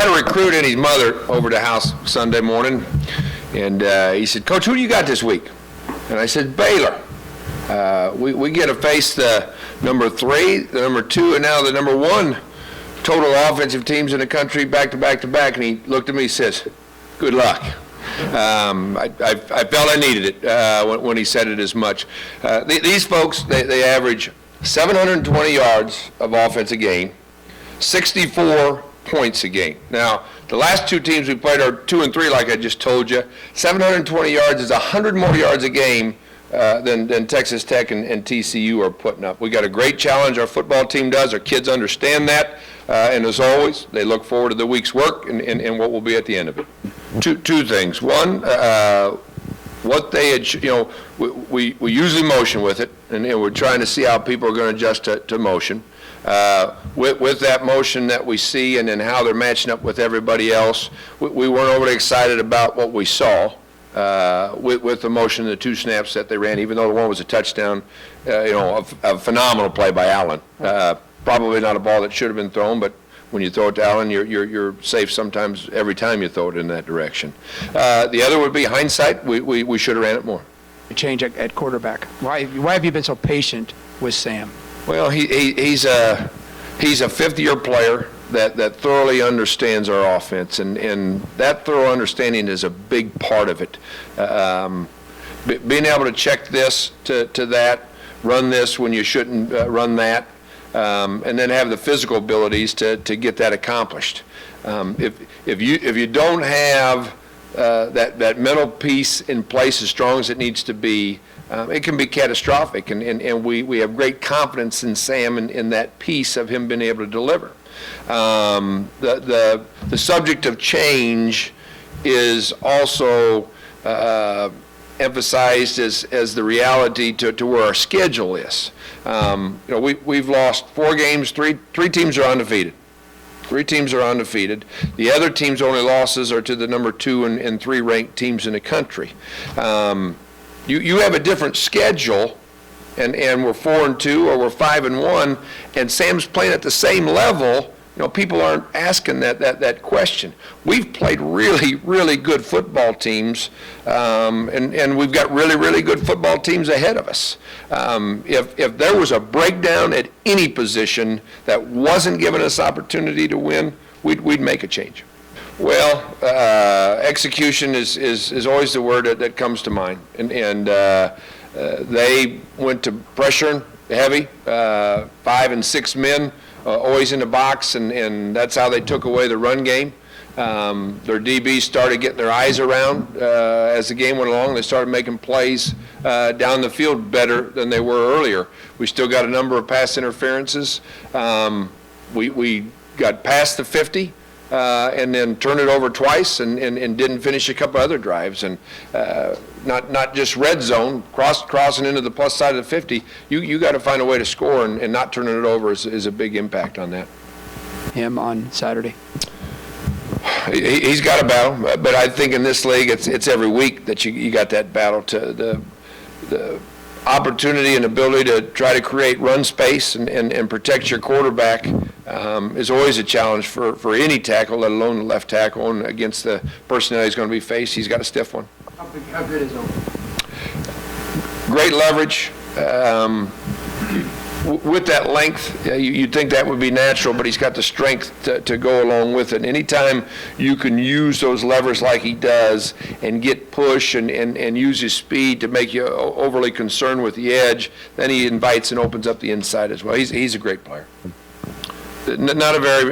had a recruit and his mother over to the house Sunday morning, and he said, "Coach, who do you got this week?" And I said, "Baylor. We get to face the number 3, the number 2, and now the number 1 total offensive teams in the country back to back to back." And he looked at me and says, "Good luck." I felt I needed it when he said it as much. These folks, they average 720 yards of offense a game, 64 points a game. Now, the last 2 teams we played are 2 and 3, like I just told you. 720 yards is 100 more yards a game than Texas Tech and TCU are putting up. We got a great challenge, our football team does. Our kids understand that, and as always, they look forward to the week's work and what will be at the end of it. Two things. One, what they had, we usually motion with it, and we're trying to see how people are going to adjust to motion. With that motion that we see and then how they're matching up with everybody else, we weren't overly excited about what we saw with the motion, the 2 snaps that they ran, even though the one was a touchdown, a phenomenal play by Allen. Probably not a ball that should have been thrown, but when you throw it to Allen, you're safe sometimes every time you throw it in that direction. The other would be hindsight. We should have ran it more. Change at quarterback. Why have you been so patient with Sam? Well, he's a 5th-year player that thoroughly understands our offense, and that thorough understanding is a big part of it. Being able to check this to that, run this when you shouldn't run that, and then have the physical abilities to get that accomplished. If you don't have that mental piece in place as strong as it needs to be, it can be catastrophic, and we have great confidence in Sam in that piece of him being able to deliver. The subject of change is also emphasized as the reality to where our schedule is. We've lost 4 games, three teams are undefeated. 3 teams are undefeated. The other teams' only losses are to the number 2 and 3 ranked teams in the country. You have a different schedule, and we're 4 and 2 or we're 5 and 1, and Sam's playing at the same level. People aren't asking that question. We've played really, really good football teams, and we've got really, really good football teams ahead of us. If there was a breakdown at any position that wasn't giving us opportunity to win, we'd make a change. Well, execution is always the word that comes to mind, and they went to pressuring heavy, 5 and 6 men. Always in the box, and that's how they took away the run game. Their DBs started getting their eyes around as the game went along. They started making plays down the field better than they were earlier. We still got a number of pass interferences. We got past the 50 and then turned it over twice and didn't finish a couple other drives. And not just red zone, crossing into the plus side of the 50, you got to find a way to score, and not turning it over is a big impact on that. Him on Saturday? He's got a battle, but I think in this league it's every week that you got that battle. To the opportunity and ability to try to create run space and protect your quarterback is always a challenge for any tackle, let alone the left tackle, and against the personnel he's going to be faced. He's got a stiff one. How good is he? Great leverage. With that length, you'd think that would be natural, but he's got the strength to go along with it. And anytime you can use those levers like he does and get push and use his speed to make you overly concerned with the edge, then he invites and opens up the inside as well. He's a great player. Not a very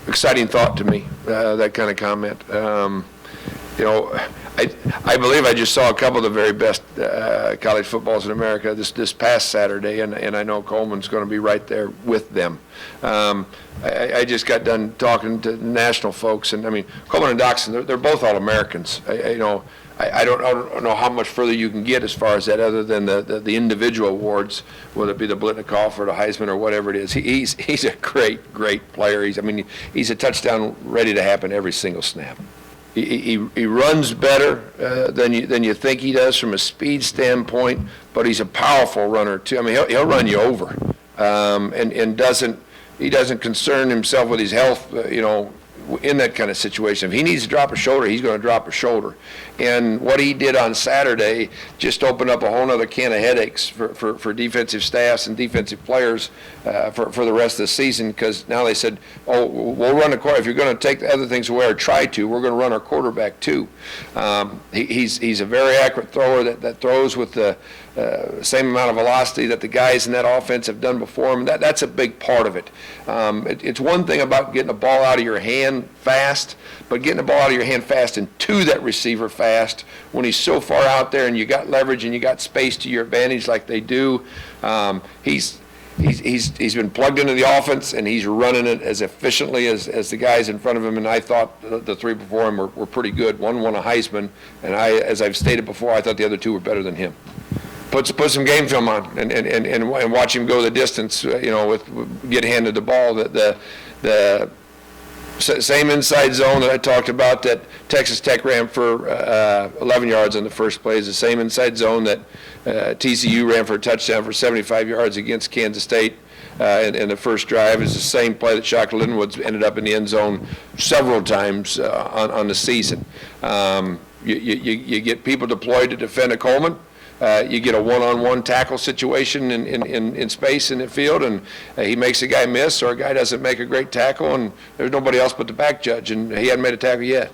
exciting thought to me, that kind of comment. I believe I just saw a couple of the very best college footballs in America this past Saturday, and I know Coleman's going to be right there with them. I just got done talking to national folks, and I mean, Coleman and Doxson, they're both All-Americans. I don't know how much further you can get as far as that, other than the individual awards, whether it be the Blitnikoff or the Heisman or whatever it is. He's a great player. He's a touchdown ready to happen every single snap. He runs better than you think he does from a speed standpoint, but he's a powerful runner too. I mean, he'll run you over, and he doesn't concern himself with his health, in that kind of situation. If he needs to drop a shoulder, he's going to drop a shoulder. And what he did on Saturday just opened up a whole other can of headaches for defensive staffs and defensive players for the rest of the season, because now they said, oh, we'll run the quarterback. If you're going to take the other things away or try to, we're going to run our quarterback too. He's a very accurate thrower that throws with the same amount of velocity that the guys in that offense have done before him. That's a big part of it. It's one thing about getting the ball out of your hand fast, but getting the ball out of your hand fast and to that receiver fast when he's so far out there and you got leverage and you got space to your advantage like they do. He's been plugged into the offense, and he's running it as efficiently as the guys in front of him, and I thought the three before him were pretty good. One won a Heisman, and as I've stated before, I thought the other two were better than him. Put some game film on and watch him go the distance, get handed the ball. The same inside zone that I talked about that Texas Tech ran for 11 yards on the first play is the same inside zone that TCU ran for a touchdown for 75 yards against Kansas State in the first drive. Is the same play that Shaka Linwood ended up in the end zone several times on the season. You get people deployed to defend a Coleman. You get a one-on-one tackle situation in space in the field, and he makes a guy miss, or a guy doesn't make a great tackle, and there's nobody else but the back judge, and he hadn't made a tackle yet.